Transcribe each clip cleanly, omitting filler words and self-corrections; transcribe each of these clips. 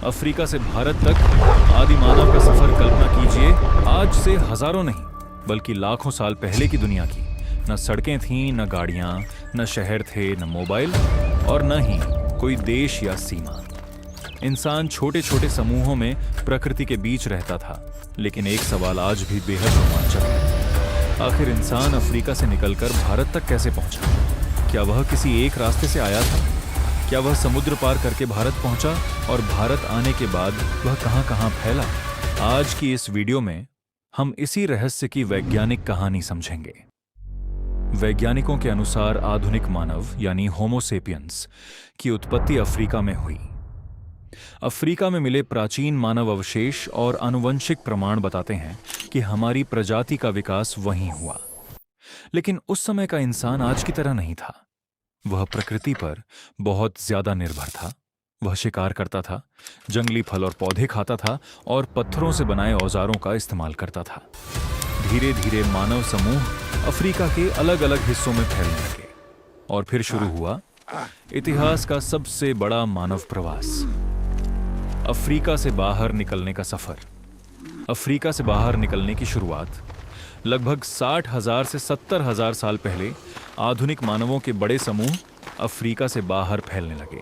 Africa से भारत तक आदि मानव का सफर कल्पना कीजिए, आज से हजारों नहीं बल्कि लाखों साल पहले की दुनिया की। न सड़कें थीं, न गाड़ियां, न शहर थे, न मोबाइल और न ही कोई देश या सीमा। इंसान छोटे छोटे समूहों में प्रकृति के बीच रहता था। लेकिन एक सवाल आज भी बेहद रोमांचक है। आखिर इंसान अफ्रीका से निकलकर भारत तक कैसे पहुंचा? क्या वह किसी एक रास्ते से आया था? क्या वह समुद्र पार करके भारत पहुंचा और भारत आने के बाद वह कहां-कहां फैला? आज की इस वीडियो में हम इसी रहस्य की वैज्ञानिक कहानी समझेंगे। वैज्ञानिकों के अनुसार आधुनिक मानव यानी होमो सेपियंस की उत्पत्ति अफ्रीका में हुई। अफ्रीका में मिले प्राचीन मानव अवशेष और आनुवंशिक प्रमाण बताते हैं कि हमारी प्रजाति का विकास वहीं हुआ। लेकिन उस समय का इंसान आज की तरह नहीं था। वह प्रकृति पर बहुत ज्यादा निर्भर था। वह शिकार करता था, जंगली फल और पौधे खाता था और पत्थरों से बनाए औजारों का इस्तेमाल करता था। धीरे धीरे मानव समूह अफ्रीका के अलग अलग हिस्सों में फैलने लगे और फिर शुरू हुआ इतिहास का सबसे बड़ा मानव प्रवास, अफ्रीका से बाहर निकलने का सफर। अफ्रीका से बाहर निकलने की शुरुआत लगभग 60,000 से 70,000 साल पहले आधुनिक मानवों के बड़े समूह अफ्रीका से बाहर फैलने लगे।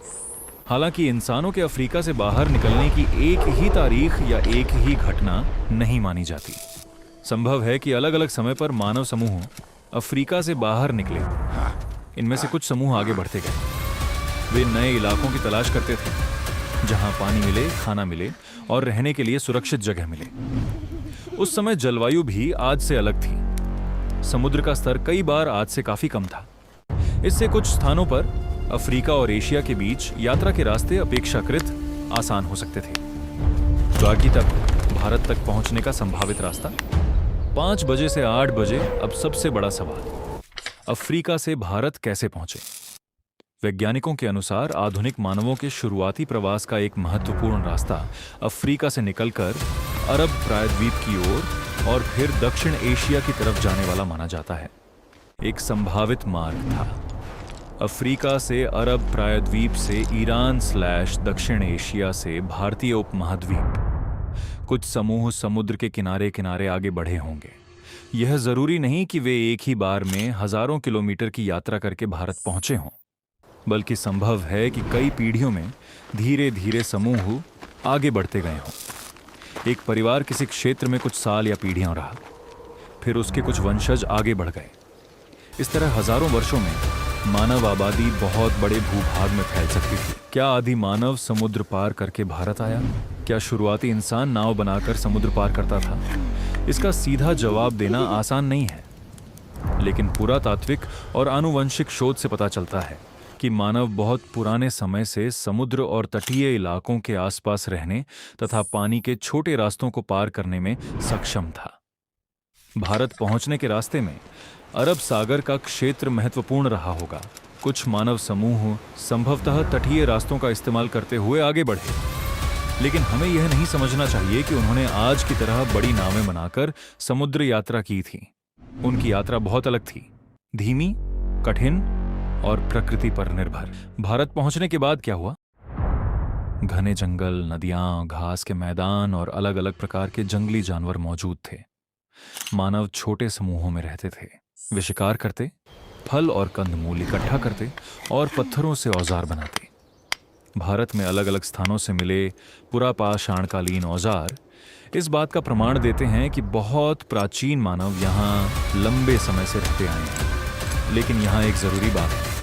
हालांकि इंसानों के अफ्रीका से बाहर निकलने की एक ही तारीख या एक ही घटना नहीं मानी जाती। संभव है कि अलग अलग समय पर मानव समूह अफ्रीका से बाहर निकले। इनमें से कुछ समूह आगे बढ़ते गए। वे नए इलाकों की तलाश करते थे जहां पानी मिले, खाना मिले और रहने के लिए सुरक्षित जगह मिले। उस समय जलवायु भी आज से अलग थी। समुद्र का स्तर कई बार आज से काफी कम था। इससे कुछ स्थानों पर अफ्रीका और एशिया के बीच यात्रा के रास्ते अपेक्षाकृत आसान हो सकते थे। ज्वार्गी तक भारत तक पहुंचने का संभावित रास्ता 5 बजे से 8 बजे। अब सबसे बड़ा सवाल, अफ्रीका से भारत कैसे पहुंचे? वैज्ञानिकों के अनुसार आधुनिक मानवों के शुरुआती प्रवास का एक महत्वपूर्ण रास्ता अफ्रीका से निकलकर अरब प्रायद्वीप की ओर और फिर दक्षिण एशिया की तरफ जाने वाला माना जाता है। एक संभावित मार्ग था अफ्रीका से अरब प्रायद्वीप से ईरान/दक्षिण एशिया से भारतीय उपमहाद्वीप। कुछ समूह समुद्र के किनारे किनारे आगे बढ़े होंगे। यह जरूरी नहीं कि वे एक ही बार में हजारों किलोमीटर की यात्रा करके भारत पहुंचे हों, बल्कि संभव है कि कई पीढ़ियों में धीरे धीरे समूह आगे बढ़ते गए हों। एक परिवार किसी क्षेत्र में कुछ साल या पीढ़ियां रहा, फिर उसके कुछ वंशज आगे बढ़ गए। इस तरह हजारों वर्षों में मानव आबादी बहुत बड़े भूभाग में फैल सकती थी। क्या आदि मानव समुद्र पार करके भारत आया? क्या शुरुआती इंसान नाव बनाकर समुद्र पार करता था? इसका सीधा जवाब देना आसान नहीं है, लेकिन पुरातात्विक और आनुवंशिक शोध से पता चलता है कि मानव बहुत पुराने समय से समुद्र और तटीय इलाकों के आसपास रहने तथा पानी के छोटे रास्तों को पार करने में सक्षम था। भारत पहुंचने के रास्ते में अरब सागर का क्षेत्र महत्वपूर्ण रहा होगा। कुछ मानव समूह संभवतः तटीय रास्तों का इस्तेमाल करते हुए आगे बढ़े, लेकिन हमें यह नहीं समझना चाहिए कि उन्होंने आज की तरह बड़ी नावें बनाकर समुद्र यात्रा की थी। उनकी यात्रा बहुत अलग थी, धीमी, कठिन और प्रकृति पर निर्भर। भारत पहुंचने के बाद क्या हुआ? घने जंगल, नदियां, घास के मैदान और अलग अलग प्रकार के जंगली जानवर मौजूद थे। मानव छोटे समूहों में रहते थे। वे शिकार करते, फल और कंदमूल इकट्ठा करते और पत्थरों से औजार बनाते। भारत में अलग अलग स्थानों से मिले पुरापाषाणकालीन औजार इस बात का प्रमाण देते हैं कि बहुत प्राचीन मानव यहाँ लंबे समय से रहते आए हैं। लेकिन यहाँ एक जरूरी बात है,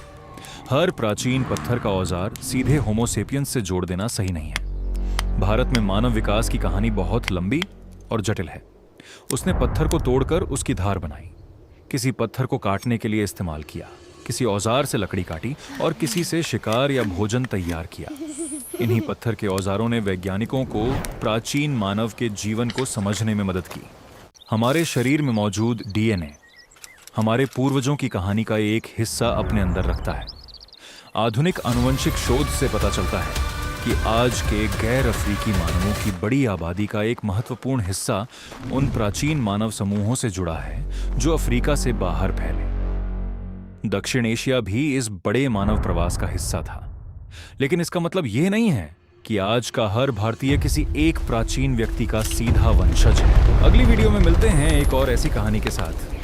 हर प्राचीन पत्थर का औजार सीधे होमो सेपियंस से जोड़ देना सही नहीं है। भारत में मानव विकास की कहानी बहुत लंबी और जटिल है। उसने पत्थर को तोड़कर उसकी धार बनाई, किसी पत्थर को काटने के लिए इस्तेमाल किया, किसी औजार से लकड़ी काटी और किसी से शिकार या भोजन तैयार किया। इन्हीं पत्थर के औजारों ने वैज्ञानिकों को प्राचीन मानव के जीवन को समझने में मदद की। हमारे शरीर में मौजूद डीएनए हमारे पूर्वजों की कहानी का एक हिस्सा अपने अंदर रखता है। आधुनिक आनुवंशिक शोध से पता चलता है कि आज के गैर अफ्रीकी मानवों की बड़ी आबादी का एक महत्वपूर्ण हिस्सा उन प्राचीन मानव समूहों से जुड़ा है जो अफ्रीका से बाहर फैले। दक्षिण एशिया भी इस बड़े मानव प्रवास का हिस्सा था। लेकिन इसका मतलब यह नहीं है कि आज का हर भारतीय किसी एक प्राचीन व्यक्ति का सीधा वंशज है। अगली वीडियो में मिलते हैं एक और ऐसी कहानी के साथ।